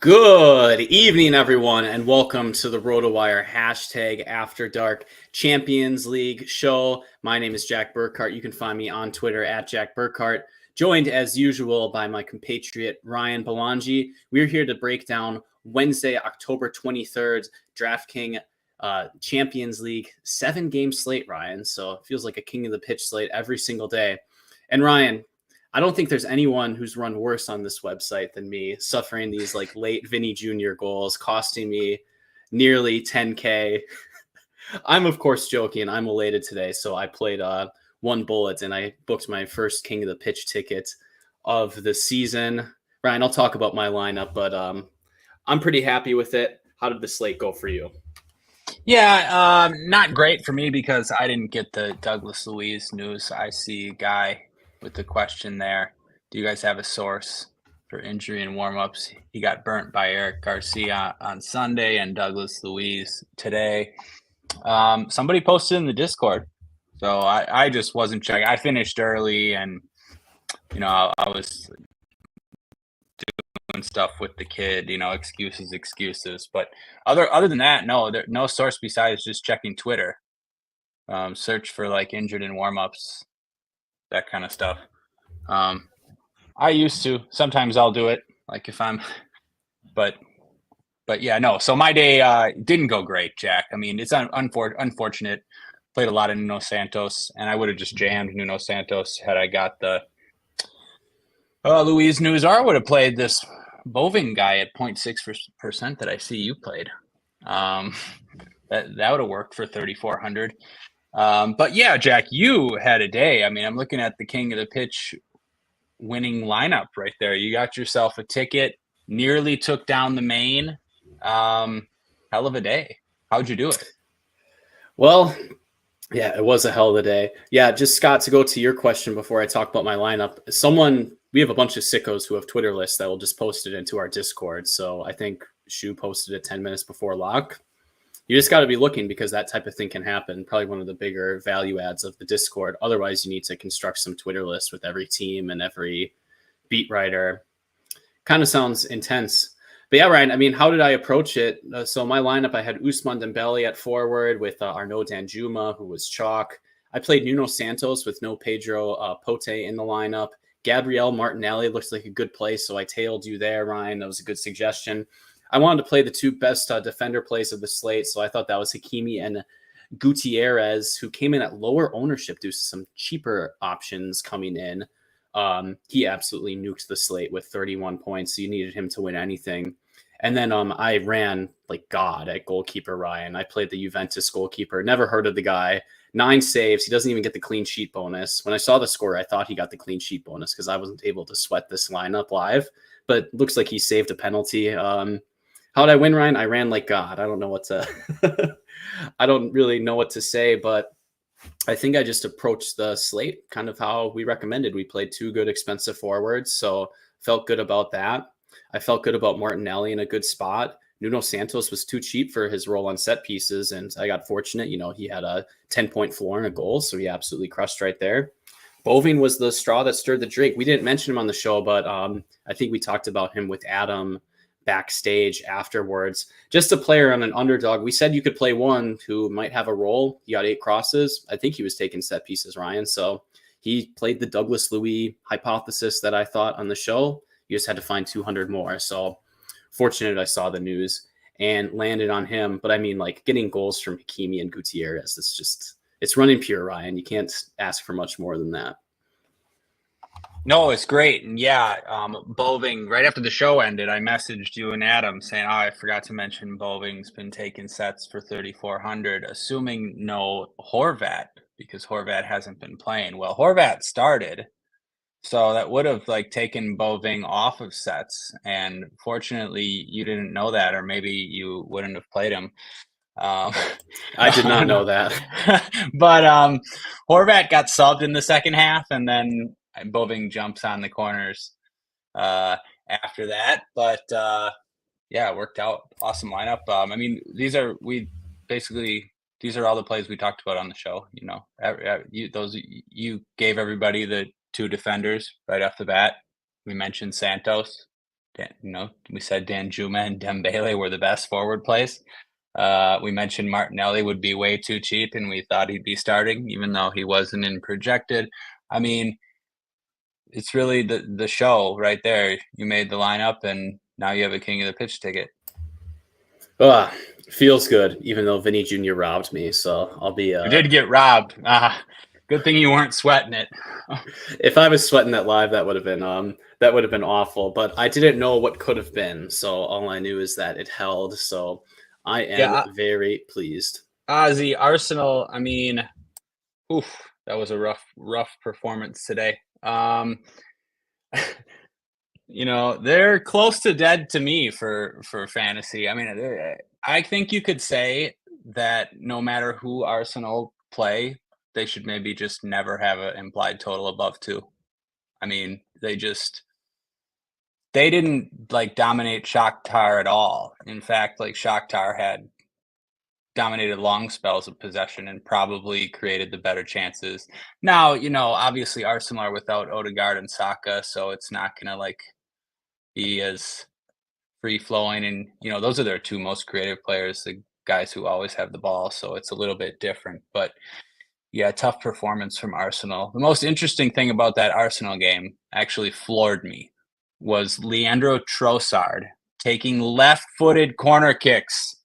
Good evening, everyone, and welcome to the RotoWire hashtag After Dark Champions League show. My name is Jack Burkart. You can find me on Twitter at Jack Burkart, joined as usual by my compatriot Ryan Belongia. We're here to break down Wednesday, October 23rd, DraftKings Champions League 7-game slate, Ryan. So it feels like a king of the pitch slate every single day. And Ryan, I don't think there's anyone who's run worse on this website than me, suffering these like late Vinny Jr. goals, costing me nearly 10K. I'm of course joking. I'm elated today, so I played one bullet and I booked my first King of the Pitch ticket of the season. Ryan, I'll talk about my lineup, but I'm pretty happy with it. How did the slate go for you? Yeah, not great for me because I didn't get the Douglas Luiz news. I see Guy with the question there. Do you guys have a source for injury and warm-ups? He got burnt by Eric Garcia on Sunday and Douglas Luiz today. Somebody posted in the Discord, so I just wasn't checking. I finished early, and I was doing stuff with the kid. Excuses. But other than that, no source besides just checking Twitter. Search for like injured and warm-ups, that kind of stuff. I used to. Sometimes I'll do it, like if I'm, but yeah, no. So my day didn't go great, Jack. I mean, it's unfortunate. Played a lot of Nuno Santos, and I would have just jammed Nuno Santos had I got the Luiz news. Or I would have played this Boving guy at 0.6% that I see you played. That would have worked for 3,400. But yeah, Jack, you had a day. I mean, I'm looking at the King of the Pitch winning lineup right there. You got yourself a ticket, nearly took down the main. Hell of a day. How'd you do it? Well, yeah, it was a hell of a day. Yeah, just Scott, to go to your question before I talk about my lineup, we have a bunch of sickos who have Twitter lists that will just post it into our Discord. So I think Shu posted it 10 minutes before lock. You just got to be looking because that type of thing can happen. Probably one of the bigger value adds of the Discord. Otherwise, you need to construct some Twitter lists with every team and every beat writer. Kind of sounds intense. But yeah, Ryan, I mean, how did I approach it? So my lineup, I had Ousmane Dembele at forward with Arnaud Danjuma, who was chalk. I played Nuno Santos with no Pedro Pote in the lineup. Gabriel Martinelli looks like a good play, so I tailed you there, Ryan. That was a good suggestion. I wanted to play the two best defender plays of the slate, so I thought that was Hakimi and Gutierrez, who came in at lower ownership due to some cheaper options coming in. He absolutely nuked the slate with 31 points, so you needed him to win anything. And then I ran like God at goalkeeper, Ryan. I played the Juventus goalkeeper. Never heard of the guy. 9 saves. He doesn't even get the clean sheet bonus. When I saw the score, I thought he got the clean sheet bonus because I wasn't able to sweat this lineup live. But looks like he saved a penalty. How did I win, Ryan? I ran like God. I don't know what to I don't really know what to say, but I think I just approached the slate kind of how we recommended. We played 2 good expensive forwards, so felt good about that. I felt good about Martinelli in a good spot. Nuno Santos was too cheap for his role on set pieces, and I got fortunate. He had a 10-point floor and a goal, so he absolutely crushed right there. Boving was the straw that stirred the drink. We didn't mention him on the show, but I think we talked about him with Adam backstage afterwards. Just a player on an underdog. We said you could play one who might have a role. He got 8 crosses. I think he was taking set pieces, Ryan. So he played the Douglas Luiz hypothesis that I thought on the show. You just had to find 200 more. So fortunate I saw the news and landed on him. But I mean, like getting goals from Hakimi and Gutierrez, it's running pure, Ryan. You can't ask for much more than that. No, it's great. And yeah, Boving, right after the show ended, I messaged you and Adam saying, I forgot to mention Boving's been taking sets for 3,400, assuming no Horvat, because Horvat hasn't been playing. Well, Horvat started, so that would have taken Boving off of sets. And fortunately, you didn't know that, or maybe you wouldn't have played him. I did not know that. But Horvat got subbed in the second half, and then Boving jumps on the corners after that. But yeah, it worked out. Awesome lineup. I mean, these are all the plays we talked about on the show. You gave everybody the 2 defenders right off the bat. We mentioned Santos. We said Danjuma and Dembele were the best forward plays. We mentioned Martinelli would be way too cheap, and we thought he'd be starting, even though he wasn't in projected. I mean, it's really the show right there. You made the lineup, and now you have a king of the pitch ticket. Feels good, even though Vinny Jr. robbed me. So I'll be. You did get robbed. Good thing you weren't sweating it. If I was sweating that live, that would have been awful. But I didn't know what could have been, so all I knew is that it held. So I am very pleased. Ozzy, Arsenal. I mean, that was a rough performance today. They're close to dead to me for fantasy. I mean, I think you could say that no matter who Arsenal play, they should maybe just never have an implied total above 2. I mean, they didn't like dominate Shakhtar at all. In fact, like Shakhtar had dominated long spells of possession and probably created the better chances. Now, obviously Arsenal are without Odegaard and Saka, so it's not going to be as free flowing. And, those are their 2 most creative players, the guys who always have the ball. So it's a little bit different, but yeah, tough performance from Arsenal. The most interesting thing about that Arsenal game actually floored me was Leandro Trossard taking left-footed corner kicks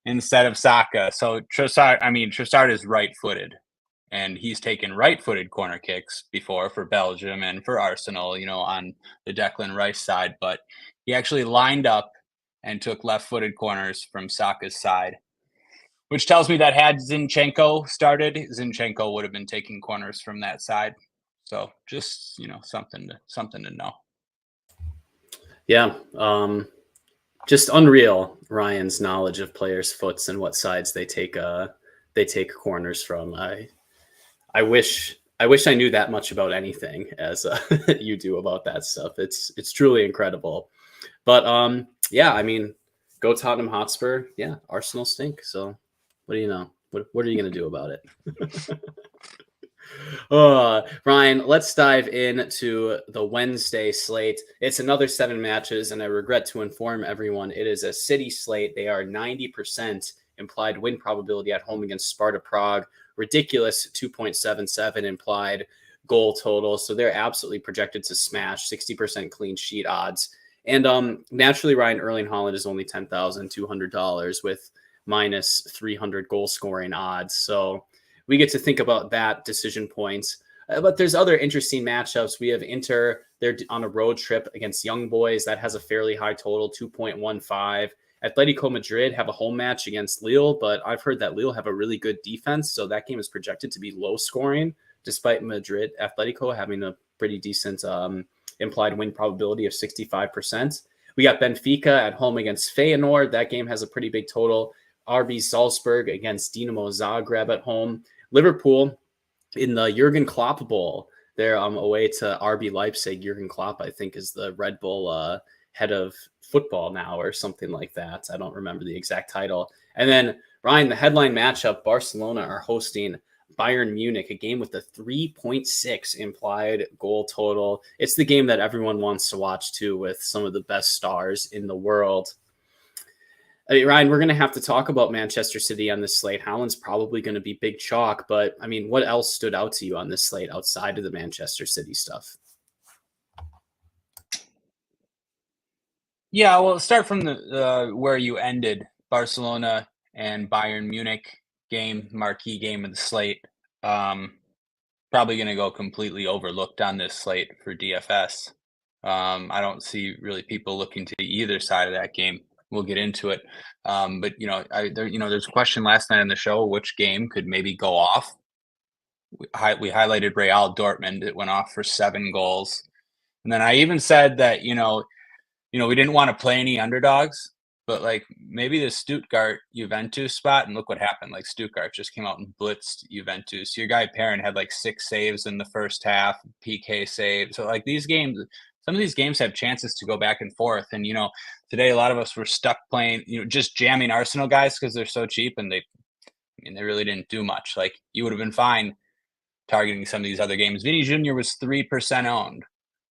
instead of Saka. So Trossard is right-footed, and he's taken right-footed corner kicks before for Belgium and for Arsenal, on the Declan Rice side. But he actually lined up and took left-footed corners from Saka's side, which tells me that had Zinchenko started, Zinchenko would have been taking corners from that side. So just, something to know. Yeah. Just unreal, Ryan's knowledge of players' foots and what sides they take corners from. I wish I knew that much about anything as you do about that stuff. It's truly incredible. But yeah, I mean, go Tottenham Hotspur. Yeah, Arsenal stink. So what do you know? What are you going to do about it? Ryan, let's dive into the Wednesday slate. It's another 7 matches, and I regret to inform everyone it is a City slate. They are 90% implied win probability at home against Sparta Prague. Ridiculous 2.77 implied goal total. So they're absolutely projected to smash 60% clean sheet odds. And naturally, Ryan, Erling Haaland is only $10,200 with minus 300 goal scoring odds. So we get to think about that decision points. But there's other interesting matchups. We have Inter. They're on a road trip against Young Boys. That has a fairly high total, 2.15. Atletico Madrid have a home match against Lille, but I've heard that Lille have a really good defense, so that game is projected to be low scoring, despite Atletico having a pretty decent implied win probability of 65%. We got Benfica at home against Feyenoord. That game has a pretty big total. RB Salzburg against Dinamo Zagreb at home. Liverpool in the Jurgen Klopp Bowl. They're away to RB Leipzig. Jurgen Klopp, I think, is the Red Bull head of football now or something like that. I don't remember the exact title. And then, Ryan, the headline matchup, Barcelona are hosting Bayern Munich, a game with a 3.6 implied goal total. It's the game that everyone wants to watch, too, with some of the best stars in the world. I mean, Ryan, we're going to have to talk about Manchester City on this slate. Haaland's probably going to be big chalk, but I mean, what else stood out to you on this slate outside of the Manchester City stuff? Yeah, well, start from the where you ended, Barcelona and Bayern Munich game, marquee game of the slate. Probably going to go completely overlooked on this slate for DFS. I don't see really people looking to either side of that game. We'll get into it. But there's a question last night on the show, which game could maybe go off? We highlighted Real Dortmund. It went off for 7 goals. And then I even said that, we didn't want to play any underdogs, but like maybe the Stuttgart Juventus spot, and look what happened. Like Stuttgart just came out and blitzed Juventus. Your guy Perrin had like 6 saves in the first half, PK save. So like these games, some of these games have chances to go back and forth. And, today a lot of us were stuck playing, just jamming Arsenal guys because they're so cheap and they really didn't do much. Like you would have been fine targeting some of these other games. Vinny Jr. was 3% owned,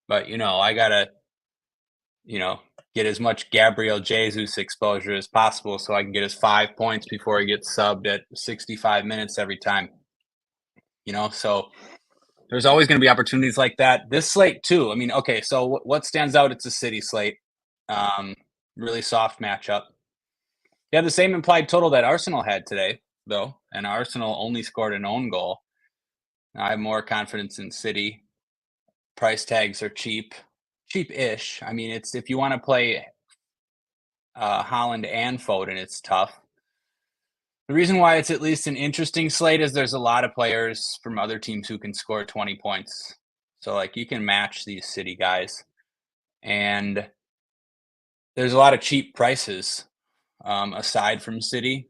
but I gotta, get as much Gabriel Jesus exposure as possible so I can get his 5 points before he gets subbed at 65 minutes every time. So there's always going to be opportunities like that. This slate too. I mean, okay, so what stands out? It's a City slate. Really soft matchup. They have the same implied total that Arsenal had today, though, and Arsenal only scored an own goal. I have more confidence in City. Price tags are cheap-ish. I mean, it's if you want to play Haaland and Foden, it's tough. The reason why it's at least an interesting slate is there's a lot of players from other teams who can score 20 points. So, like, you can match these City guys. And there's a lot of cheap prices aside from City.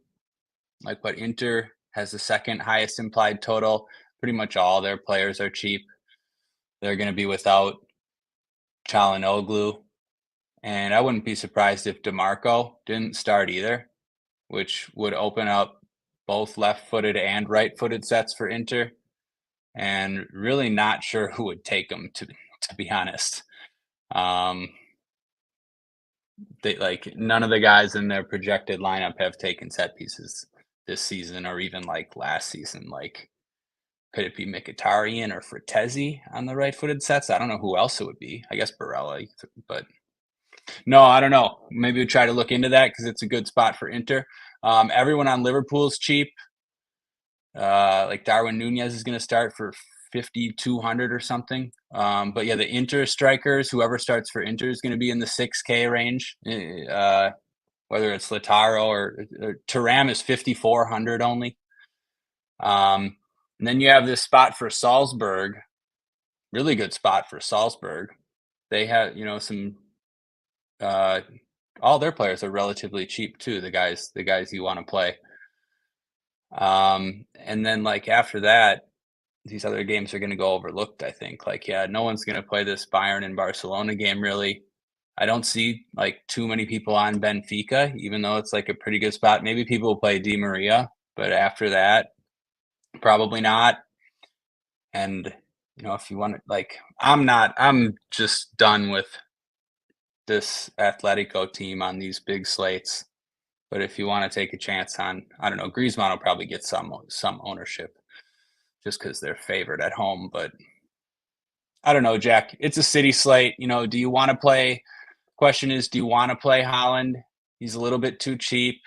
Like, but Inter has the second highest implied total. Pretty much all their players are cheap. They're going to be without Çalhanoğlu. And I wouldn't be surprised if DeMarco didn't start either, which would open up both left-footed and right-footed sets for Inter. And really not sure who would take them, to be honest. None of the guys in their projected lineup have taken set pieces this season or even like last season. Like, could it be Mkhitaryan or Fratesi on the right-footed sets? I don't know who else it would be. I guess Barella, but no, I don't know. Maybe we try to look into that because it's a good spot for Inter. Everyone on Liverpool's cheap. Like Darwin Nunez is going to start for 5,200 or something. But yeah, the Inter strikers, whoever starts for Inter is going to be in the 6K range. Whether it's Lautaro or Thuram is 5,400 only. And then you have this spot for Salzburg, really good spot for Salzburg. They have, some. All their players are relatively cheap too. The guys you want to play. And then like after that, these other games are going to go overlooked. I think. Like, yeah, no one's going to play this Bayern and Barcelona game really. I don't see like too many people on Benfica, even though it's like a pretty good spot. Maybe people will play Di Maria, but after that, probably not. And if you want to, like, I'm just done with this Atletico team on these big slates. But if you want to take a chance on, I don't know, Griezmann will probably get some ownership just because they're favored at home. But I don't know, Jack. It's a City slate. Do you want to play? Question is, do you want to play Haaland? He's a little bit too cheap.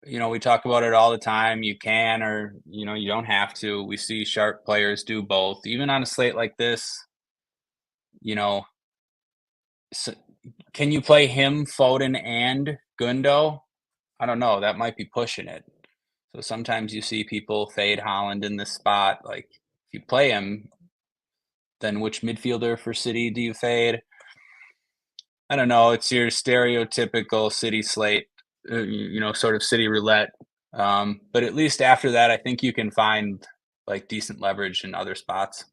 We talk about it all the time. You can, or, you don't have to. We see sharp players do both. Even on a slate like this, so can you play him, Foden, and Gundo? I don't know. That might be pushing it. So sometimes you see people fade Haaland in this spot. Like, if you play him, then which midfielder for City do you fade? I don't know. It's your stereotypical City slate, sort of City roulette. But at least after that, I think you can find like decent leverage in other spots.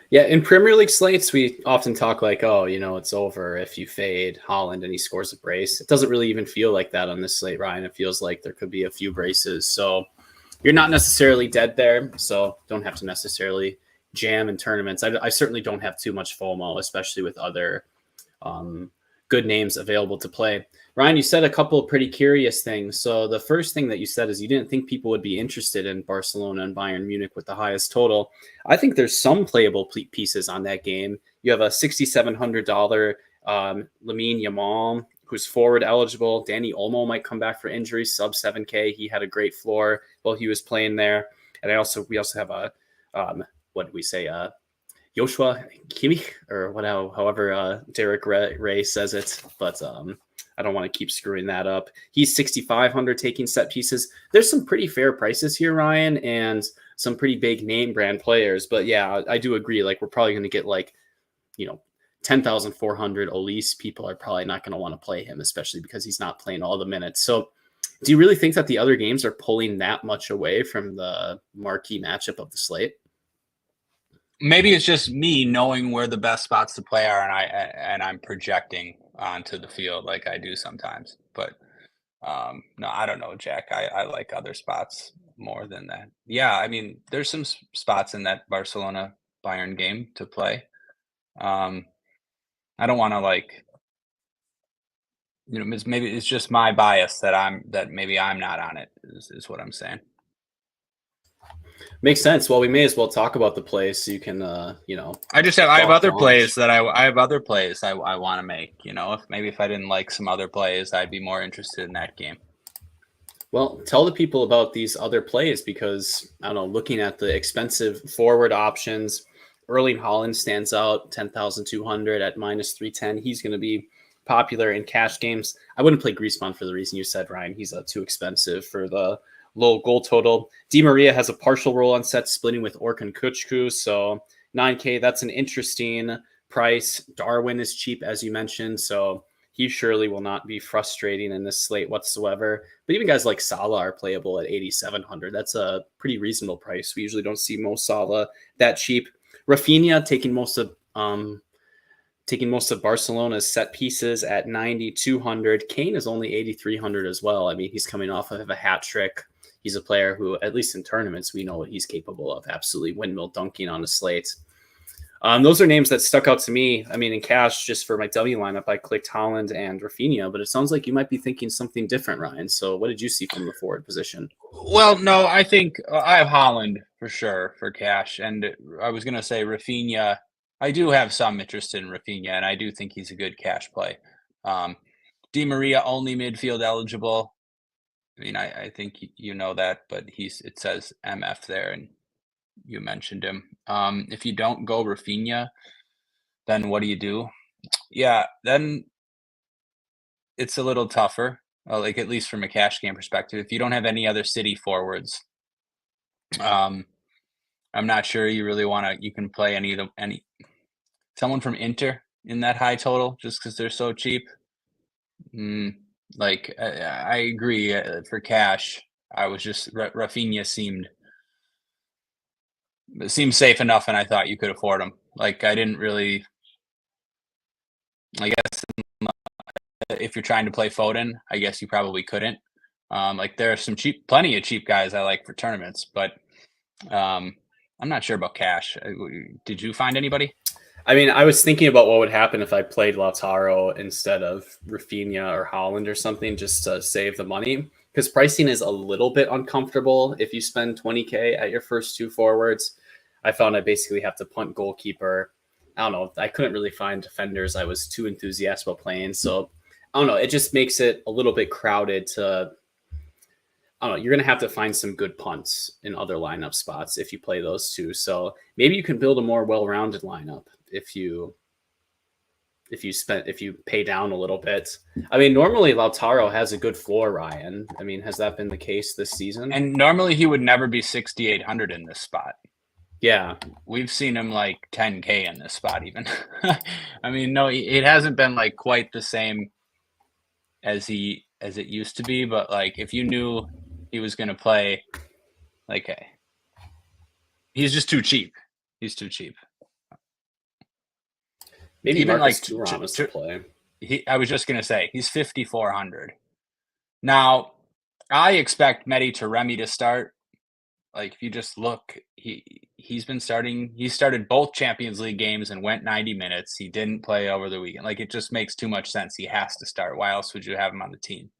Yeah, in Premier League slates, we often talk like, oh, it's over if you fade Haaland and he scores a brace. It doesn't really even feel like that on this slate, Ryan. It feels like there could be a few braces. So you're not necessarily dead there. So don't have to necessarily jam in tournaments. I certainly don't have too much FOMO, especially with other good names available to play. Ryan, you said a couple of pretty curious things. So the first thing that you said is you didn't think people would be interested in Barcelona and Bayern Munich with the highest total. I think there's some playable pieces on that game. You have a $6,700 Lamine Yamal, who's forward eligible. Danny Olmo might come back for injury, sub 7K. He had a great floor while he was playing there. And we also have a what did we say? Joshua Kimmich, or whatever, however Derek Ray says it, but I don't want to keep screwing that up. He's 6,500 taking set pieces. There's some pretty fair prices here, Ryan, and some pretty big name brand players. But yeah, I do agree. Like, we're probably going to get 10,400 Elise. People are probably not going to want to play him, especially because he's not playing all the minutes. So do you really think that the other games are pulling that much away from the marquee matchup of the slate? Maybe it's just me knowing where the best spots to play are, and I'm projecting onto the field like I do sometimes. But no, I don't know, Jack. I like other spots more than that. Yeah, I mean, there's some spots in that Barcelona Bayern game to play. I don't want to maybe it's just my bias that maybe I'm not on it is what I'm saying. Makes sense. Well, we may as well talk about the plays so you can, I have other launch. plays I want to make. If I didn't like some other plays, I'd be more interested in that game. Well, tell the people about these other plays because, I don't know, looking at the expensive forward options, Erling Haaland stands out 10,200 at minus 310. He's going to be popular in cash games. I wouldn't play Griezmann for the reason you said, Ryan. He's too expensive for the low goal total. Di Maria has a partial roll on set splitting with Orkun Kuchku, so 9K, that's an interesting price. Darwin is cheap, as you mentioned, so he surely will not be frustrating in this slate whatsoever. But even guys like Salah are playable at 8,700. That's a pretty reasonable price. We usually don't see Mo Salah that cheap. Rafinha taking most of Barcelona's set pieces at 9,200. Kane is only 8,300 as well. I mean, he's coming off of a hat trick. He's a player who, at least in tournaments, we know what he's capable of. Absolutely windmill dunking on a slate. Those are names that stuck out to me. I mean, in cash, just for my W lineup, I clicked Haaland and Rafinha, but it sounds like you might be thinking something different, Ryan. So what did you see from the forward position? Well, no, I think I have Haaland for sure for cash. And I was going to say Rafinha. I do have some interest in Rafinha, and I do think he's a good cash play. Di Maria only midfield eligible. I mean, I think you know that, but it says MF there, and you mentioned him. If you don't go Rafinha, then what do you do? Yeah, then it's a little tougher, at least from a cash game perspective. If you don't have any other City forwards, I'm not sure you really want to. You can play any someone from Inter in that high total just because they're so cheap. I agree for cash. I was just Rafinha seemed safe enough, and I thought you could afford him. I didn't really. I guess if you're trying to play Foden, I guess you probably couldn't. There are plenty of cheap guys I like for tournaments, but I'm not sure about cash. Did you find anybody? I mean, I was thinking about what would happen if I played Lautaro instead of Rafinha or Haaland or something just to save the money. Because pricing is a little bit uncomfortable if you spend 20K at your first two forwards. I found I basically have to punt goalkeeper. I don't know. I couldn't really find defenders I was too enthusiastic about playing. So, I don't know. It just makes it a little bit crowded to I don't know, you're going to have to find some good punts in other lineup spots if you play those two. So maybe you can build a more well-rounded lineup if you pay down a little bit. I mean, normally Lautaro has a good floor, Ryan. I mean, has that been the case this season? And normally he would never be 6,800 in this spot. Yeah. We've seen him 10K in this spot even. I mean, no, it hasn't been quite the same as it used to be, but if you knew he was going to play, he's just too cheap. He's too cheap. Maybe even Marcus Thuram is to play. I was just going to say he's 5,400. Now, I expect Mehdi Taremi to start. If you just look, he's been starting. He started both Champions League games and went 90 minutes. He didn't play over the weekend. It just makes too much sense. He has to start. Why else would you have him on the team?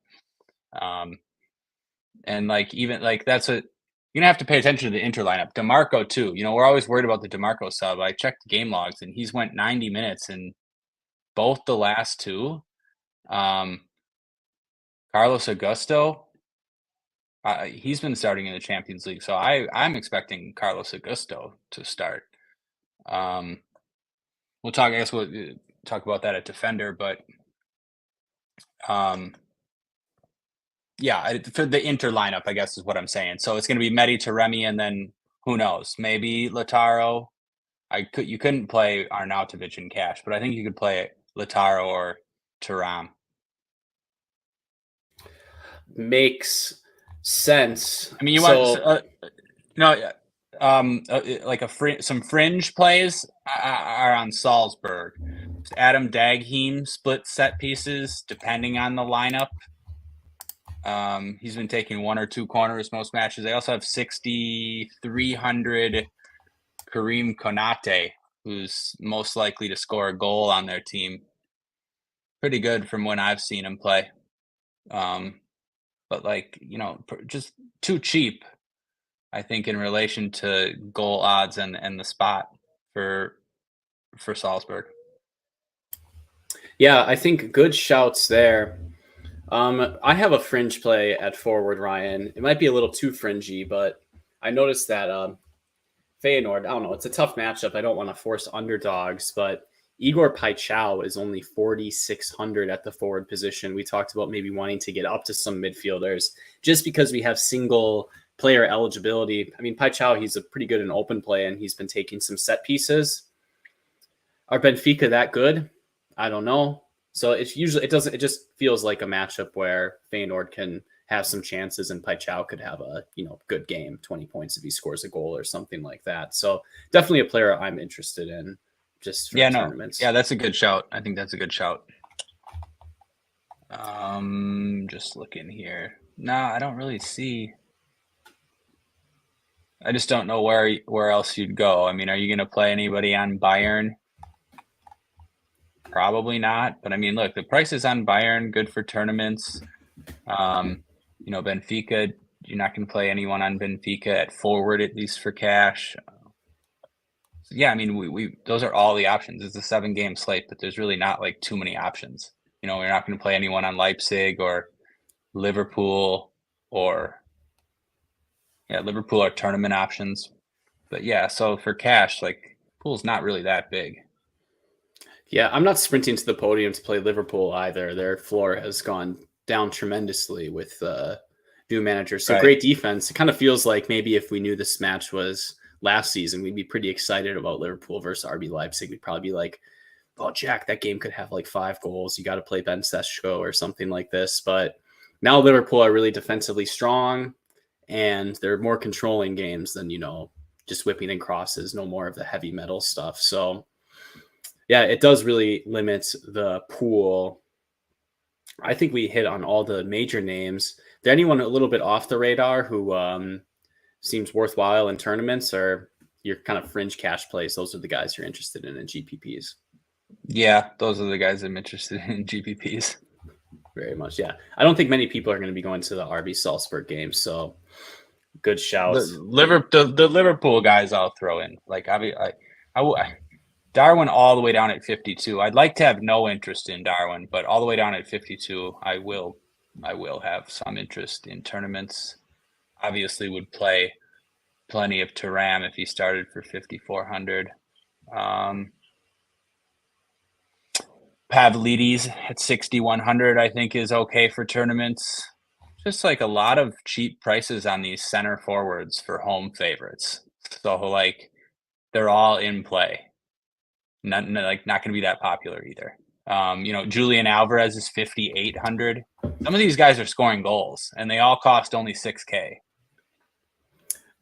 And that's you're gonna have to pay attention to the Inter lineup. DeMarco too. We're always worried about the DeMarco sub. I checked the game logs and he's went 90 minutes in both the last two. Carlos Augusto. He's been starting in the Champions League, so I'm expecting Carlos Augusto to start. We'll talk about that at defender, but yeah, for the Inter lineup, I guess is what I'm saying. So it's going to be Mehdi Taremi, and then who knows? Maybe Lautaro. You couldn't play Arnautovic in cash, but I think you could play Lautaro or Thuram. Makes sense. I mean, you want some fringe plays are on Salzburg. Adam Dagheen split set pieces depending on the lineup. He's been taking one or two corners most matches. They also have 6,300 Karim Konate, who's most likely to score a goal on their team. pretty good from when I've seen him play. But like, just too cheap, I think, in relation to goal odds and the spot for Salzburg. Yeah, I think good shouts there. I have a fringe play at forward, Ryan. It might be a little too fringy, but I noticed that Feyenoord, I don't know, it's a tough matchup. I don't want to force underdogs, but Igor Paichao is only 4,600 at the forward position. We talked about maybe wanting to get up to some midfielders just because we have single player eligibility. I mean, Paichao, he's a pretty good in open play, and he's been taking some set pieces. Are Benfica that good? I don't know. So it just feels like a matchup where Feyenoord can have some chances and Paichao could have a, good game, 20 points if he scores a goal or something like that. So definitely a player I'm interested in just for tournaments. Yeah, that's a good shout. I think that's a good shout. Just looking here. No, I don't really see. I just don't know where else you'd go. I mean, are you going to play anybody on Bayern? Probably not. But I mean, look, the prices on Bayern, good for tournaments. Benfica, you're not going to play anyone on Benfica at forward, at least for cash. Yeah, I mean, we those are all the options. It's a 7-game slate, but there's really not like too many options. We're not going to play anyone on Leipzig or Liverpool or tournament options. But yeah, so for cash, like, pool's not really that big. Yeah, I'm not sprinting to the podium to play Liverpool either. Their floor has gone down tremendously with new manager. So Great defense. It kind of feels like maybe if we knew this match was last season, we'd be pretty excited about Liverpool versus RB Leipzig. We'd probably be like, oh, Jack, that game could have like 5 goals. You got to play Ben Sesko or something like this. But now Liverpool are really defensively strong, and they're more controlling games than, just whipping in crosses, no more of the heavy metal stuff. So, yeah, it does really limit the pool. I think we hit on all the major names. Is there anyone a little bit off the radar who seems worthwhile in tournaments, or your kind of fringe cash plays? Those are the guys you're interested in GPPs. Yeah, those are the guys I'm interested in GPPs. Very much, yeah. I don't think many people are going to be going to the RB Salzburg game, so good shouts. The Liverpool guys I'll throw in. Like, Darwin all the way down at 52. I'd like to have no interest in Darwin, but all the way down at 52, I will have some interest in tournaments. Obviously would play plenty of Thuram if he started for 5,400. Pavlidis at 6,100, I think, is okay for tournaments. Just like a lot of cheap prices on these center forwards for home favorites. So like they're all in play. Not going to be that popular either. Julian Alvarez is 5,800. Some of these guys are scoring goals, and they all cost only 6K.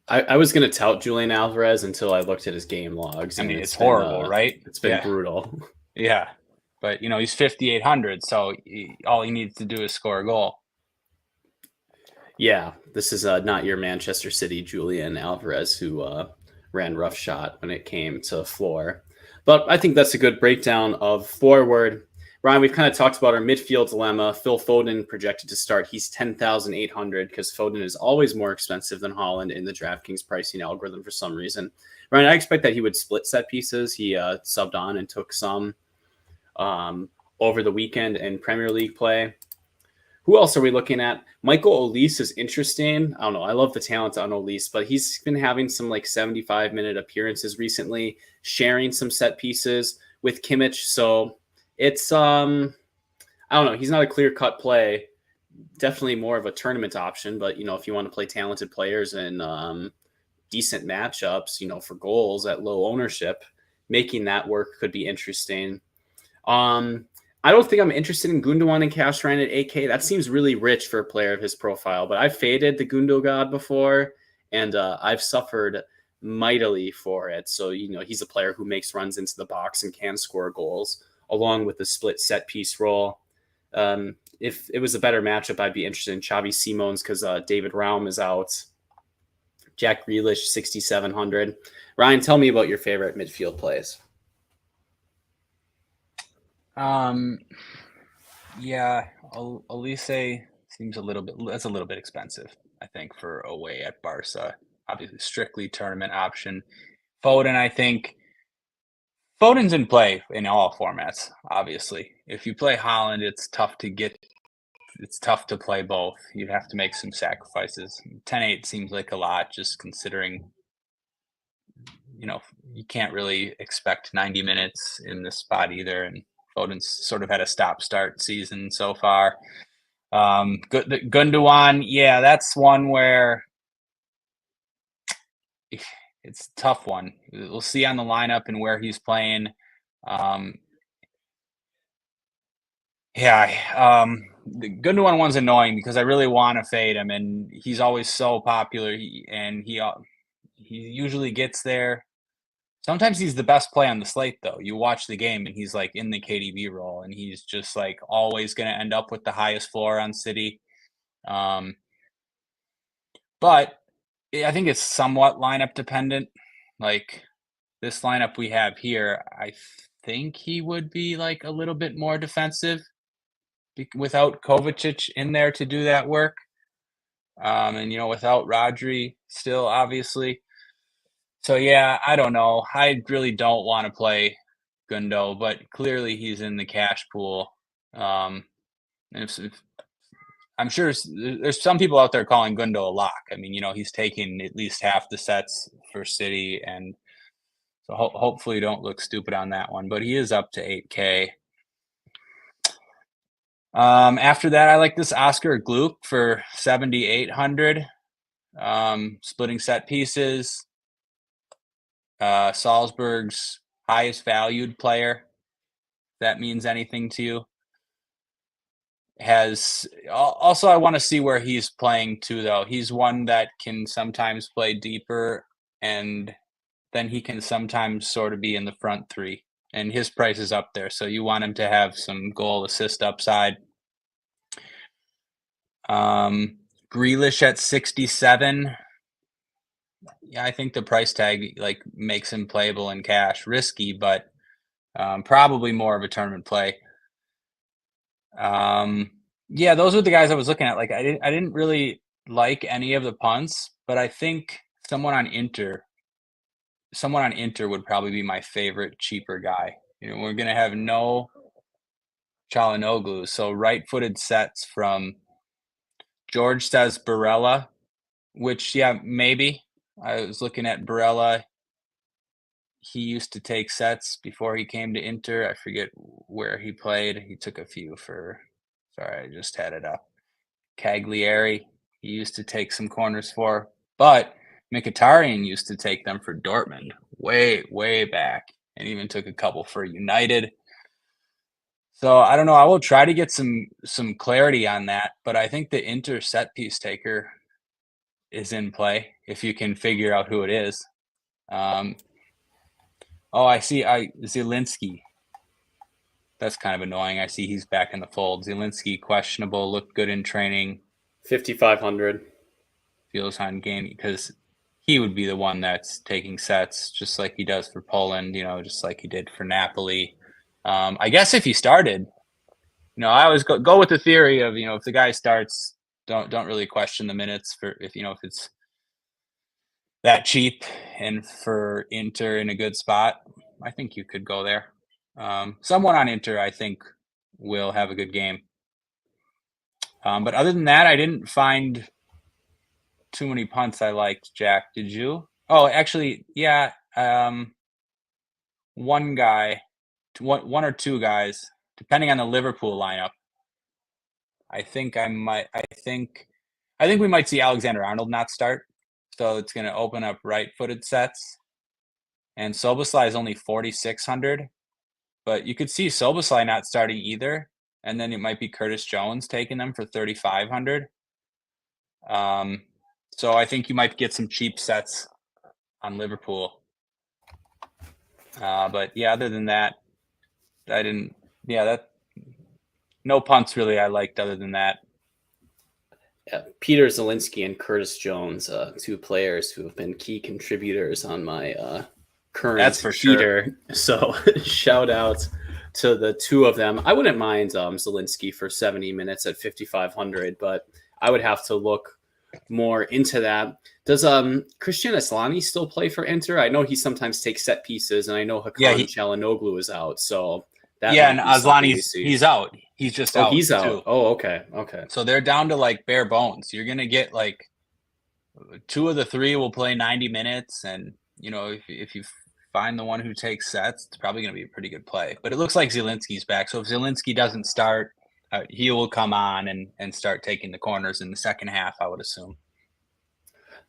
I was going to tout Julian Alvarez until I looked at his game logs. I mean, it's horrible, right? It's been brutal. Yeah. But, he's 5,800, so all he needs to do is score a goal. Yeah, this is not your Manchester City Julian Alvarez who ran roughshod when it came to floor. But I think that's a good breakdown of forward. Ryan, we've kind of talked about our midfield dilemma. Phil Foden projected to start. He's 10,800 because Foden is always more expensive than Haaland in the DraftKings pricing algorithm for some reason. Ryan, I expect that he would split set pieces. He subbed on and took some over the weekend in Premier League play. Who else are we looking at? Michael Olise is interesting. I don't know. I love the talent on Olise, but he's been having some like 75-minute appearances recently, sharing some set pieces with Kimmich. So it's, I don't know. He's not a clear-cut play. Definitely more of a tournament option, but, if you want to play talented players and decent matchups, for goals at low ownership, making that work could be interesting. I don't think I'm interested in Gundogan and cash Ryan at 8K. That seems really rich for a player of his profile, but I've faded the Gundogan before, and I've suffered mightily for it. So, he's a player who makes runs into the box and can score goals, along with the split set piece role. If it was a better matchup, I'd be interested in Xavi Simons because David Raum is out. Jack Grealish, 6,700. Ryan, tell me about your favorite midfield plays. Yeah, Elise seems a little bit. That's a little bit expensive, I think, for away at Barca. Obviously, strictly tournament option. Foden, I think. Foden's in play in all formats. Obviously, if you play Holland, it's tough to get. It's tough to play both. You'd have to make some sacrifices. 10-8 seems like a lot, just considering. You can't really expect 90 minutes in this spot either, and Foden's sort of had a stop-start season so far. Gundogan, yeah, that's one where it's a tough one. We'll see on the lineup and where he's playing. The Gundogan one's annoying because I really want to fade him, and he's always so popular. He usually gets there. Sometimes he's the best play on the slate, though. You watch the game, and he's like in the KDB role, and he's just like always going to end up with the highest floor on City. But I think it's somewhat lineup dependent. Like this lineup we have here, I think he would be like a little bit more defensive without Kovacic in there to do that work. And without Rodri still, obviously. So yeah, I don't know. I really don't want to play Gundo, but clearly he's in the cash pool. And if I'm sure there's some people out there calling Gundo a lock. I mean, he's taking at least half the sets for City, and so hopefully don't look stupid on that one. But he is up to 8K. After that, I like this Oscar Gluck for 7,800. Splitting set pieces. Salzburg's highest valued player. If that means anything to you. Also, I want to see where he's playing too, though. He's one that can sometimes play deeper, and then he can sometimes sort of be in the front three, and his price is up there. So you want him to have some goal assist upside. Grealish at 67. Yeah, I think the price tag makes him playable in cash. Risky, but probably more of a tournament play. Yeah, those were the guys I was looking at. Like I didn't really like any of the punts, but I think someone on Inter would probably be my favorite cheaper guy. We're gonna have no Çalhanoğlu, so right-footed sets from George says Barella, which yeah, maybe. I was looking at Barella. He used to take sets before he came to Inter. I forget where he played. He took a few for. Sorry, I just had it up. Cagliari, he used to take some corners for, but Mkhitaryan used to take them for Dortmund way, way back, and even took a couple for United. So I don't know. I will try to get some clarity on that, but I think the Inter set piece taker is in play if you can figure out who it is. I see. Zielinski. That's kind of annoying. I see he's back in the fold. Zielinski, questionable, looked good in training. 5,500. Feels on game because he would be the one that's taking sets just like he does for Poland, just like he did for Napoli. I guess if he started, I always go with the theory of, if the guy starts, don't really question the minutes for if it's that cheap and for Inter in a good spot. I think you could go there. Someone on Inter, I think, will have a good game. But other than that, I didn't find too many punts I liked, Jack. Did you? Oh, actually, yeah. One or two guys, depending on the Liverpool lineup. I think we might see Alexander Arnold not start. So it's going to open up right-footed sets. And Szoboszlai is only 4,600. But you could see Szoboszlai not starting either. And then it might be Curtis Jones taking them for 3,500. So I think you might get some cheap sets on Liverpool. But yeah, other than that, no punts really I liked other than that. Yeah, Peter Zielinski and Curtis Jones, two players who have been key contributors on my current That's for heater. sure. So shout out to the two of them. I wouldn't mind Zielinski for 70 minutes at 5,500, but I would have to look more into that. Does Christian Aslani still play for Inter? I know he sometimes takes set pieces, and I know Hakan Çalhanoğlu is out, so that and Aslani's he's out. He's just out. He's out. Too. Oh, okay. So they're down to like bare bones. You're gonna get like 2 of the 3 will play 90 minutes, and if you find the one who takes sets, it's probably gonna be a pretty good play. But it looks like Zielinski's back. So if Zielinski doesn't start, he will come on and start taking the corners in the second half, I would assume.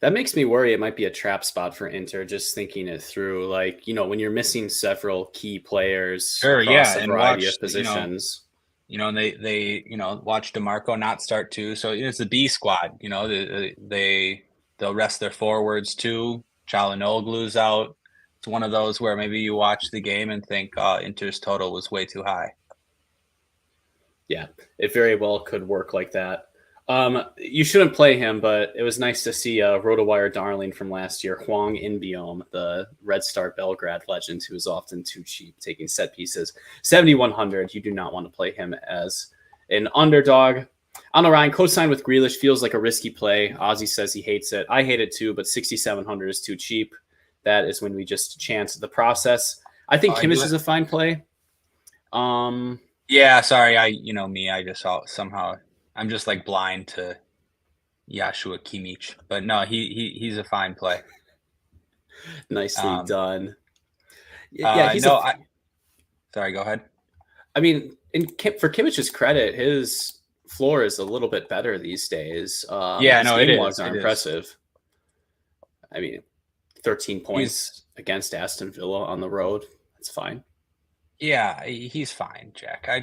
That makes me worry it might be a trap spot for Inter, just thinking it through. Like, when you're missing several key players across a variety of positions. And they watch DeMarco not start too. So it's the B squad. They'll rest their forwards too. Çalhanoğlu's out. It's one of those where maybe you watch the game and think Inter's total was way too high. Yeah, it very well could work like that. You shouldn't play him, but it was nice to see a RotoWire darling from last year, Hwang In-beom, the Red Star Belgrade legend, who is often too cheap taking set pieces. 7,100, you do not want to play him as an underdog. I don't know, Ryan, co-sign with Grealish feels like a risky play. Ozzy says he hates it. I hate it too, but 6,700 is too cheap. That is when we just chance the process. I think Kimmich is a fine play. Yeah, sorry, me, I just somehow I'm just like blind to Joshua Kimmich, but no, he's a fine play. Nicely done. Sorry, go ahead. I mean, for Kimmich's credit, his floor is a little bit better these days. It logs are impressive. I mean, 13 points against Aston Villa on the road. That's fine. Yeah, he's fine, Jack. I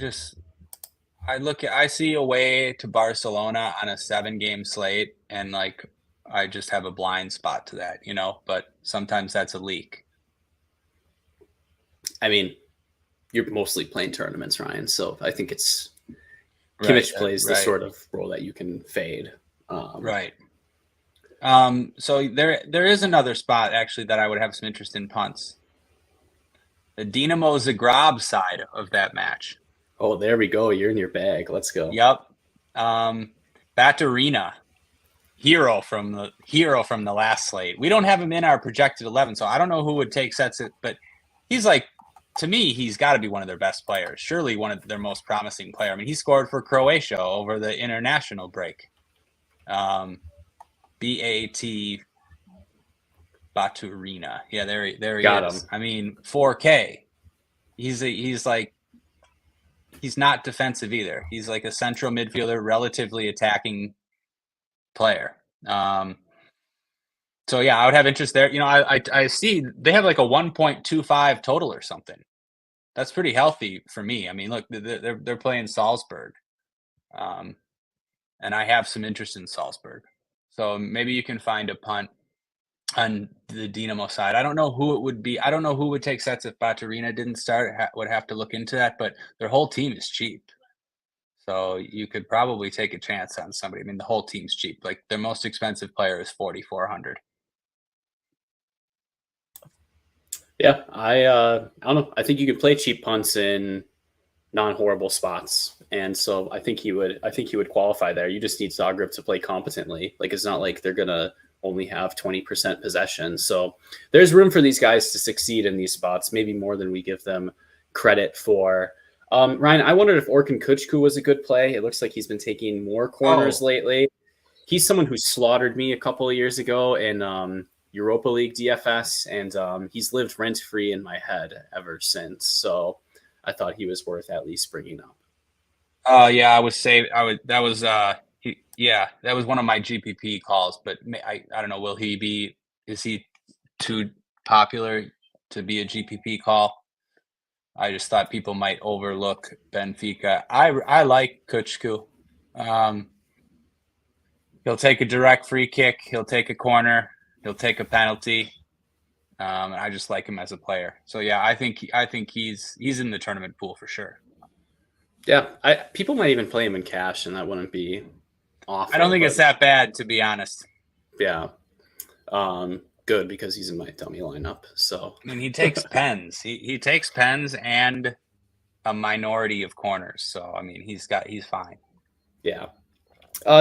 see a way to Barcelona on a 7-game slate, and I just have a blind spot to that, but sometimes that's a leak. I mean, you're mostly playing tournaments, Ryan, so I think it's Kimmich plays the sort of role that you can fade. Right. So there is another spot actually that I would have some interest in punts. The Dinamo Zagreb side of that match. Oh, there we go. You're in your bag. Let's go. Yep. Baturina, hero from the last slate. We don't have him in our projected 11, so I don't know who would take sets, but he's to me, he's got to be one of their best players. Surely one of their most promising player. I mean, he scored for Croatia over the international break. B-A-T Baturina. Yeah, there he got is. Him. I mean, 4K. He's not defensive either. He's like a central midfielder, relatively attacking player. So yeah, I would have interest there. I see they have like a 1.25 total or something. That's pretty healthy for me. I mean, look, they're playing Salzburg, and I have some interest in Salzburg. So maybe you can find a punt on the Dinamo side. I don't know who it would be. I don't know who would take sets if Baturina didn't start. Would have to look into that, but their whole team is cheap. So you could probably take a chance on somebody. I mean, the whole team's cheap. Like their most expensive player is 4,400. Yeah, I don't know. I think you can play cheap punts in non-horrible spots, and so I think he would qualify there. You just need Zagreb to play competently. Like it's not like they're gonna only have 20% possession. So there's room for these guys to succeed in these spots, maybe more than we give them credit for. Ryan, I wondered if Orkun Kuchku was a good play. It looks like he's been taking more corners lately. He's someone who slaughtered me a couple of years ago in Europa League DFS, and he's lived rent-free in my head ever since. So I thought he was worth at least bringing up. Yeah, that was one of my GPP calls, but I don't know. Is he too popular to be a GPP call? I just thought people might overlook Benfica. I like Kuchku. He'll take a direct free kick. He'll take a corner. He'll take a penalty. And I just like him as a player. So yeah, I think he's in the tournament pool for sure. Yeah, people might even play him in cash, and that wouldn't be awful. I don't think it's that bad, to be honest. Yeah, good because he's in my dummy lineup. So I mean, he takes pens. He takes pens, and a minority of corners. So I mean, he's fine. Yeah.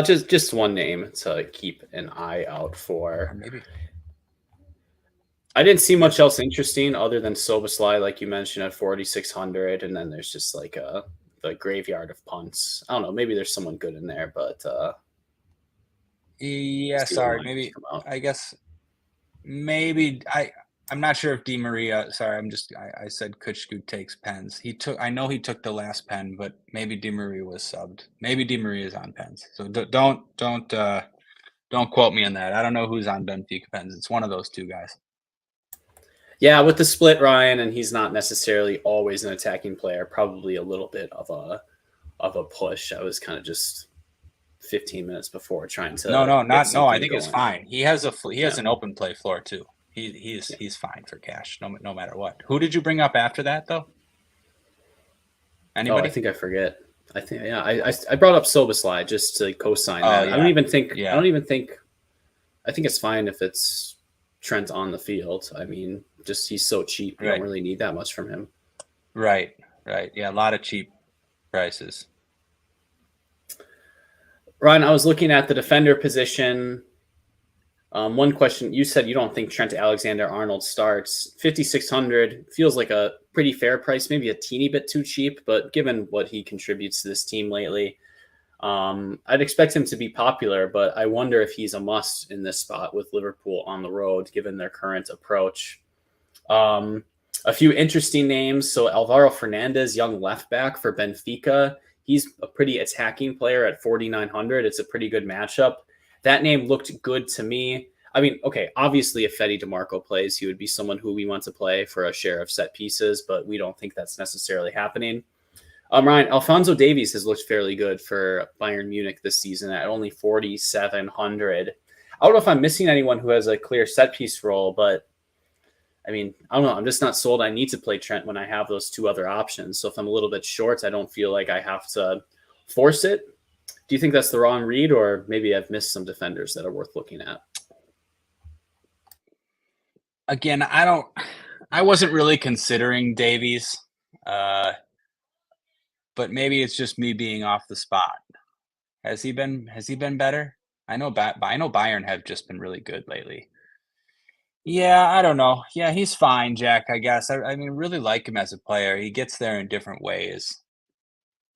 Just one name to keep an eye out for. Or maybe I didn't see yeah. much else interesting other than Soboslai, like you mentioned, at 4,600, and then there's just like the graveyard of punts. I don't know. Maybe there's someone good in there, but Yeah, see what sorry. lines Maybe come out. I guess maybe I'm not sure if Di Maria. Sorry, I said Kutchku takes pens. I know he took the last pen, but maybe Di Maria was subbed. Maybe Di Maria is on pens. So don't quote me on that. I don't know who's on Benfica pens. It's one of those two guys. Yeah, with the split Ryan, and he's not necessarily always an attacking player. Probably a little bit of a push. I was kind of just 15 minutes before trying to get No. I something think it's going. fine. He has Yeah. an open play floor too. He's fine for cash, no matter what. Who did you bring up after that though? Oh, I Anybody? think I forget. I think yeah. I brought up Soboslai just to co-sign Oh that. I don't yeah, even think. I yeah. don't even think. I think it's fine if it's Trent on the field. I mean, just he's so cheap. You don't Right, really need that much from him. right. Yeah, a lot of cheap prices. Ryan, I was looking at the defender position. One question, you said you don't think Trent Alexander-Arnold starts. 5,600 feels like a pretty fair price, maybe a teeny bit too cheap, but given what he contributes to this team lately, I'd expect him to be popular, but I wonder if he's a must in this spot with Liverpool on the road, given their current approach. Um, a few interesting names. So Alvaro Fernandez, young left back for Benfica. He's a pretty attacking player at 4,900. It's a pretty good matchup. That name looked good to me. I mean, okay, obviously if Fede DeMarco plays, he would be someone who we want to play for a share of set pieces, but we don't think that's necessarily happening. Ryan, Alfonso Davies has looked fairly good for Bayern Munich this season at only 4,700. I don't know if I'm missing anyone who has a clear set piece role, but I mean, I don't know. I'm just not sold. I need to play Trent when I have those two other options. So if I'm a little bit short, I don't feel like I have to force it. Do you think that's the wrong read, or maybe I've missed some defenders that are worth looking at? Again, I wasn't really considering Davies, uh, but maybe it's just me being off the spot. Has he been better? I know Bayern have just been really good lately. Yeah, I don't know. Yeah, he's fine, Jack, I guess. I mean, really like him as a player. He gets there in different ways.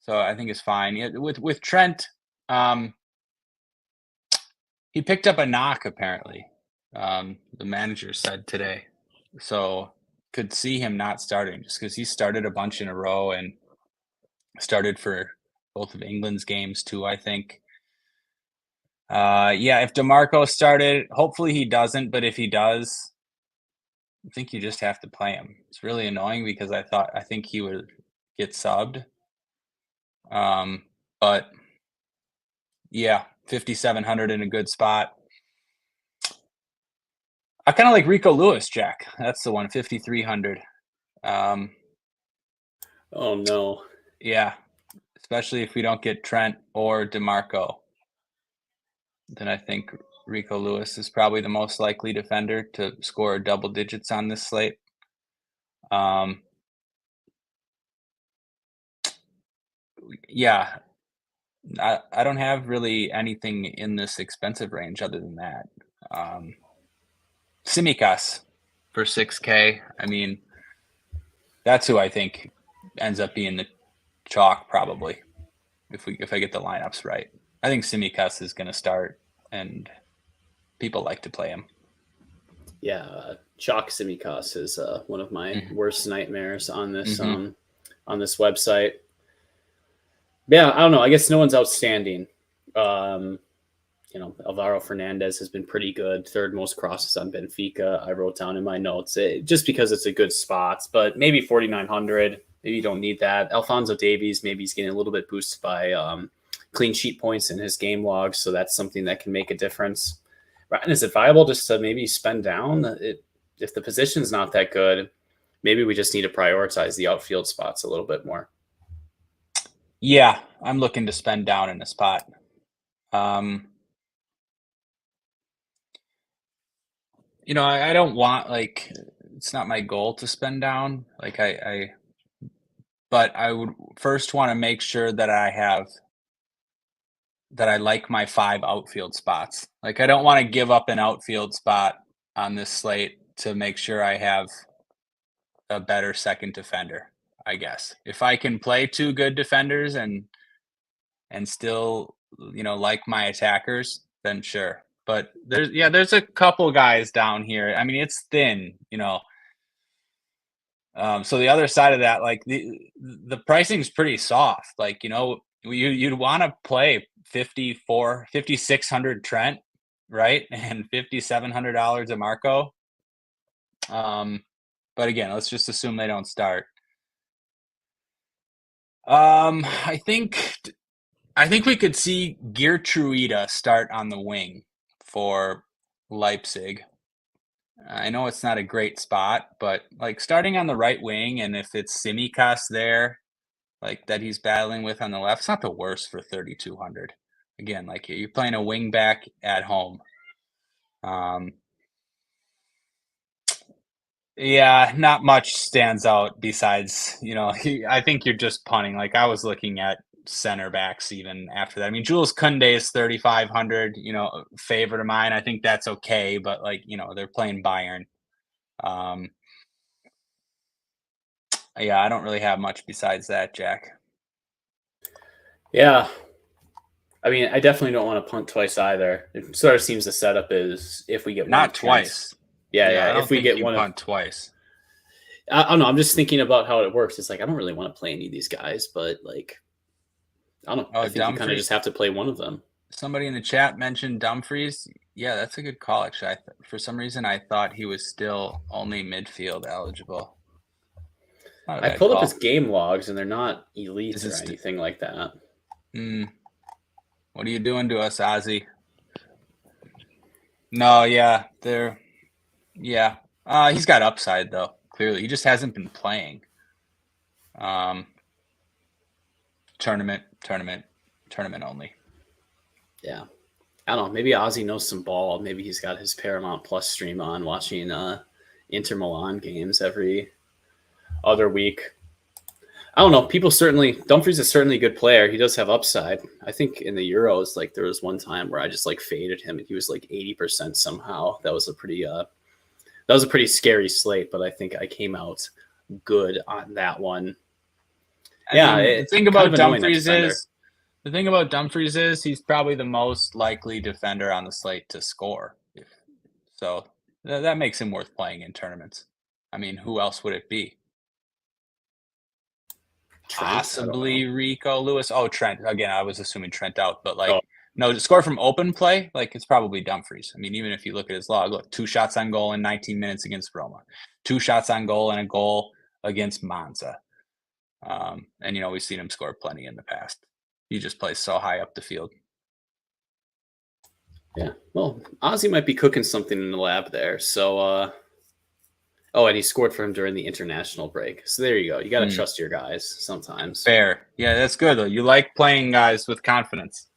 So I think it's fine. Yeah, with Trent, um, he picked up a knock apparently. The manager said today. So could see him not starting just because he started a bunch in a row and started for both of England's games too, I think. Yeah, if DeMarco started, hopefully he doesn't, but if he does, I think you just have to play him. It's really annoying because I think he would get subbed. But yeah, 5,700 in a good spot. I kind of like Rico Lewis, Jack. That's the one, 5,300. Um, Oh no. yeah, especially if we don't get Trent or DeMarco, then I think Rico Lewis is probably the most likely defender to score double digits on this slate. Um, yeah, I don't have really anything in this expensive range other than that. Simicas for 6K. I mean, that's who I think ends up being the chalk probably if I get the lineups right. I think Simicas is going to start, and people like to play him. Yeah, Chalk Simicas is one of my Mm-hmm. worst nightmares Mm-hmm. on this website. Yeah, I don't know. I guess no one's outstanding. Um, Alvaro Fernandez has been pretty good. Third most crosses on Benfica. I wrote down in my notes just because it's a good spot, but maybe 4,900. Maybe you don't need that. Alfonso Davies, maybe he's getting a little bit boosted by clean sheet points in his game log, so that's something that can make a difference. Ryan, is it viable just to maybe spend down? If the position's not that good, maybe we just need to prioritize the outfield spots a little bit more. Yeah, I'm looking to spend down in a spot. Um, I don't want it's not my goal to spend down. Like I but I would first want to make sure that I like my 5 outfield spots. Like, I don't want to give up an outfield spot on this slate to make sure I have a better second defender, I guess. If I can play 2 good defenders and still, like my attackers, then sure. But there's a couple guys down here. I mean, it's thin. So the other side of that, like the pricing's pretty soft. Like, you'd want to play 5,600 Trent, right? And $5,700 a Marco. But again, let's just assume they don't start. I think we could see Geertruida start on the wing for Leipzig. I know it's not a great spot, but like starting on the right wing, and if it's Simicas there, like that he's battling with on the left, it's not the worst for 3,200. Again, like you're playing a wing back at home. Yeah, not much stands out besides, I think you're just punting. Like I was looking at center backs even after that. I mean, Jules Koundé is 3,500, favorite of mine. I think that's okay, but like, they're playing Bayern. Yeah, I don't really have much besides that, Jack. Yeah. I mean, I definitely don't want to punt twice either. It sort of seems the setup is if we get not twice. Yeah. If we get one punt twice. I don't know. I'm just thinking about how it works. It's like I don't really want to play any of these guys, but like I don't know. I think you kind of just have to play one of them. Somebody in the chat mentioned Dumfries. Yeah, that's a good call. Actually, for some reason I thought he was still only midfield eligible. I pulled up his game logs, and they're not elite or anything like that. What are you doing to us, Ozzy? No, yeah, he's got upside though. Clearly, he just hasn't been playing. Tournament only. Yeah, I don't know. Maybe Ozzy knows some ball. Maybe he's got his Paramount Plus stream on, watching Inter Milan games every other week. I don't know. Dumfries is certainly a good player. He does have upside. I think in the Euros, like there was one time where I just like faded him and he was like 80% somehow. That was a pretty scary slate, but I think I came out good on that one. The thing about Dumfries is he's probably the most likely defender on the slate to score. So that makes him worth playing in tournaments. I mean, who else would it be? Possibly Rico Lewis. Oh, Trent. Again, I was assuming Trent out, but no, to score from open play, like it's probably Dumfries. I mean, even if you look at his log, look, 2 shots on goal in 19 minutes against Roma, 2 shots on goal and a goal against Monza. And we've seen him score plenty in the past. He just plays so high up the field. Yeah. Well, Ozzy might be cooking something in the lab there. So, and he scored for him during the international break. So there you go. You got to trust your guys sometimes. Fair. Yeah, that's good, though. You like playing guys with confidence.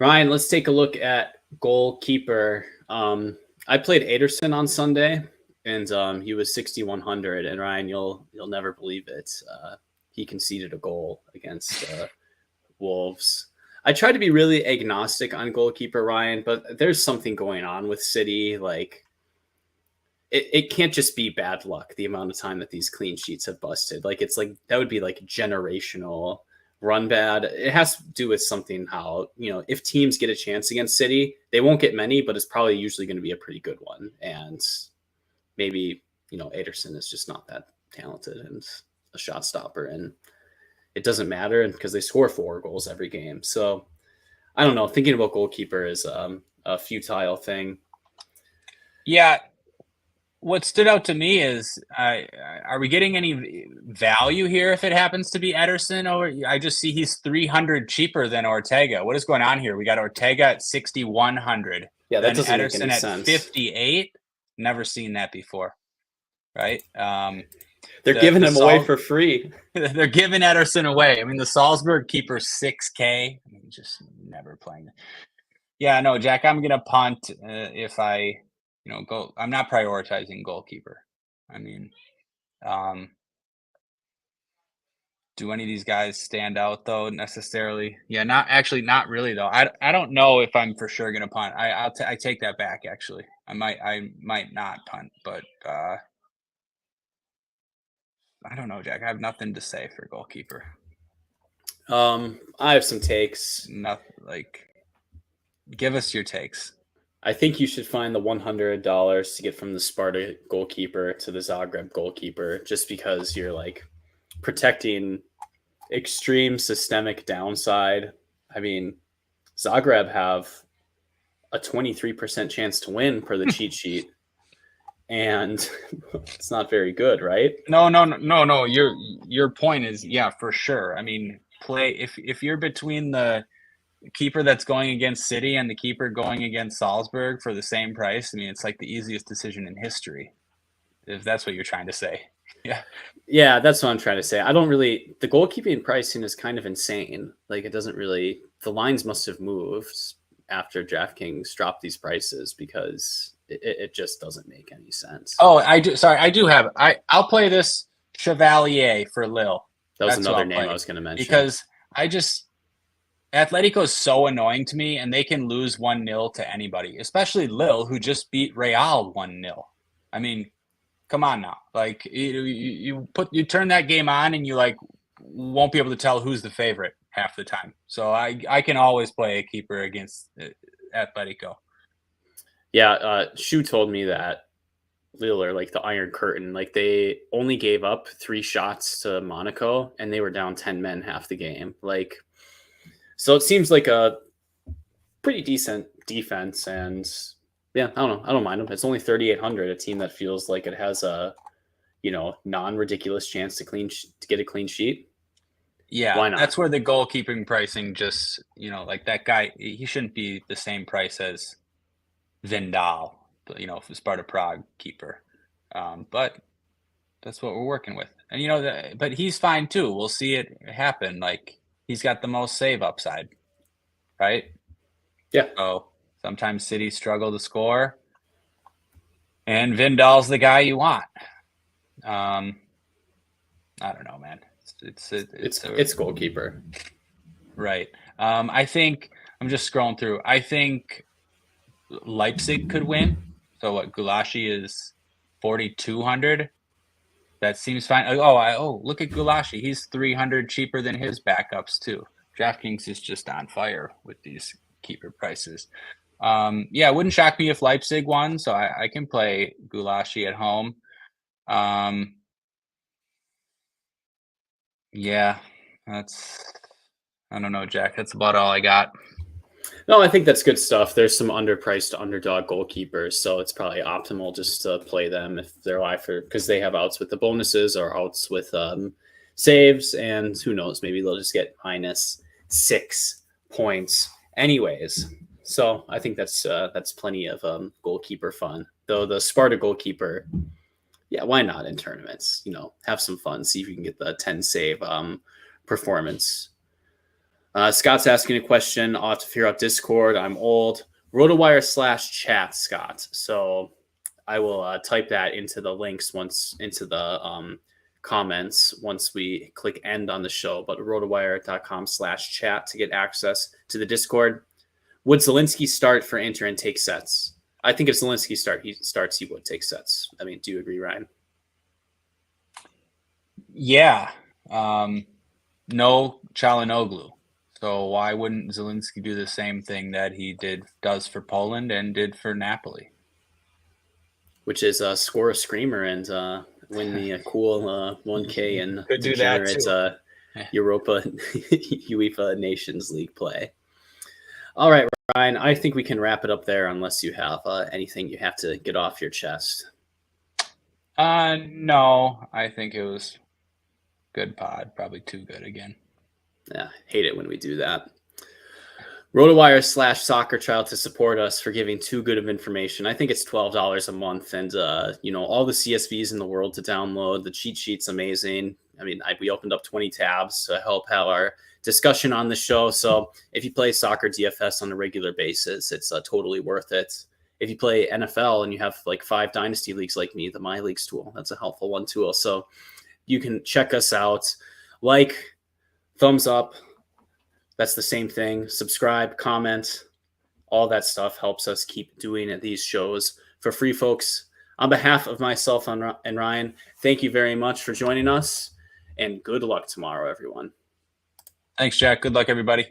Ryan, let's take a look at Goalkeeper. I played Ederson on Sunday, and he was 6,100. And Ryan, you'll never believe it. He conceded a goal against Wolves. I tried to be really agnostic on Goalkeeper, Ryan, but there's something going on with City. Like, it can't just be bad luck, the amount of time that these clean sheets have busted. Like, it's like that would be like generational run bad. It has to do with something how, if teams get a chance against City, they won't get many, but it's probably usually going to be a pretty good one. And maybe, Ederson is just not that talented and a shot stopper, and it doesn't matter because they score 4 goals every game. So I don't know. Thinking about Goalkeeper is a futile thing. Yeah. What stood out to me is, are we getting any value here if it happens to be Ederson? Or I just see he's 300 cheaper than Ortega. What is going on here? We got Ortega at 6,100. Yeah, that doesn't Ederson make any sense. 58. Never seen that before, right? They're giving him away for free. They're giving Ederson away. I mean, the Salzburg keeper's 6K. I mean, just never playing. Yeah, no, Jack, I'm gonna punt if I. I'm not prioritizing Goalkeeper. I mean, Do any of these guys stand out though necessarily? Yeah, not really though. I don't know if I'm for sure gonna punt. I take that back actually. I might not punt, but I don't know, Jack. I have nothing to say for goalkeeper. I have some takes. Nothing give us your takes. I think you should find the $100 to get from the Sparta goalkeeper to the Zagreb goalkeeper, just because you're like protecting extreme systemic downside. I mean, Zagreb have a 23% chance to win per the cheat sheet, and it's not very good, right? No. Your point is, yeah, for sure. I mean, play if you're between the keeper that's going against City and the keeper going against Salzburg for the same price. I mean, it's like the easiest decision in history, if that's what you're trying to say. Yeah, that's what I'm trying to say. The goalkeeping pricing is kind of insane. Like, it doesn't really, the lines must have moved after DraftKings dropped these prices, because it just doesn't make any sense. Oh, I do have, I'll play this Chevalier for Lille. That was another name I was going to mention. Because Atletico is so annoying to me, and they can lose 1-0 to anybody, especially Lille, who just beat Real 1-0. I mean, come on now. Like, you turn that game on and you like won't be able to tell who's the favorite half the time. So I can always play a keeper against Atletico. Yeah, Shu told me that Lille are like the Iron Curtain. Like, they only gave up 3 shots to Monaco, and they were down 10 men half the game. Like, so it seems like a pretty decent defense, and yeah, I don't know. I don't mind them. It's only 3,800. A team that feels like it has a, non-ridiculous chance to get a clean sheet. Yeah, why not? That's where the goalkeeping pricing just, like that guy, he shouldn't be the same price as Vindal, Sparta Prague keeper. But that's what we're working with, and but he's fine too. We'll see it happen. Like, he's got the most save upside, right? Yeah. So sometimes City struggle to score, and Vindal's the guy you want. I don't know, man. It's goalkeeper, right? I think I'm just scrolling through. I think Leipzig could win. So what? Gulashi is 4,200. That seems fine. Look at Gulashi. He's 300 cheaper than his backups too. DraftKings is just on fire with these keeper prices. It wouldn't shock me if Leipzig won, so I can play Gulashi at home. I don't know, Jack. That's about all I got. No, I think that's good stuff. There's some underpriced underdog goalkeepers, so it's probably optimal just to play them if they're live because they have outs with the bonuses or outs with saves, and who knows, maybe they'll just get -6 points anyways. So I think that's plenty of goalkeeper fun. Though the Sparta goalkeeper, yeah, why not in tournaments? Have some fun, see if you can get the 10 save performance. Scott's asking a question. I'll have to figure out Discord. I'm old. RotoWire/chat, Scott. So I will type that into the links into the comments once we click end on the show. But rotowire.com/chat to get access to the Discord. Would Zielinski start for Inter and take sets? I think if Zielinski starts, he would take sets. I mean, do you agree, Ryan? Yeah. No Çalhanoğlu. So why wouldn't Zielinski do the same thing that he does for Poland and did for Napoli? Which is score a screamer and win the cool 1K and could do that too. UEFA Nations League play. All right, Ryan, I think we can wrap it up there unless you have anything you have to get off your chest. No, I think it was good pod. Probably too good again. Yeah, hate it when we do that. RotoWire/SoccerChild to support us for giving too good of information. I think it's $12 a month, and all the CSVs in the world to download. The cheat sheet's amazing. I mean, we opened up 20 tabs to help have our discussion on the show. So if you play soccer DFS on a regular basis, it's totally worth it. If you play NFL and you have like 5 dynasty leagues like me, the My Leagues tool, that's a helpful one tool. So you can check us out. Like, thumbs up. That's the same thing. Subscribe, comment, all that stuff helps us keep doing these shows for free, folks. On behalf of myself and Ryan, thank you very much for joining us, and good luck tomorrow, everyone. Thanks, Jack. Good luck, everybody.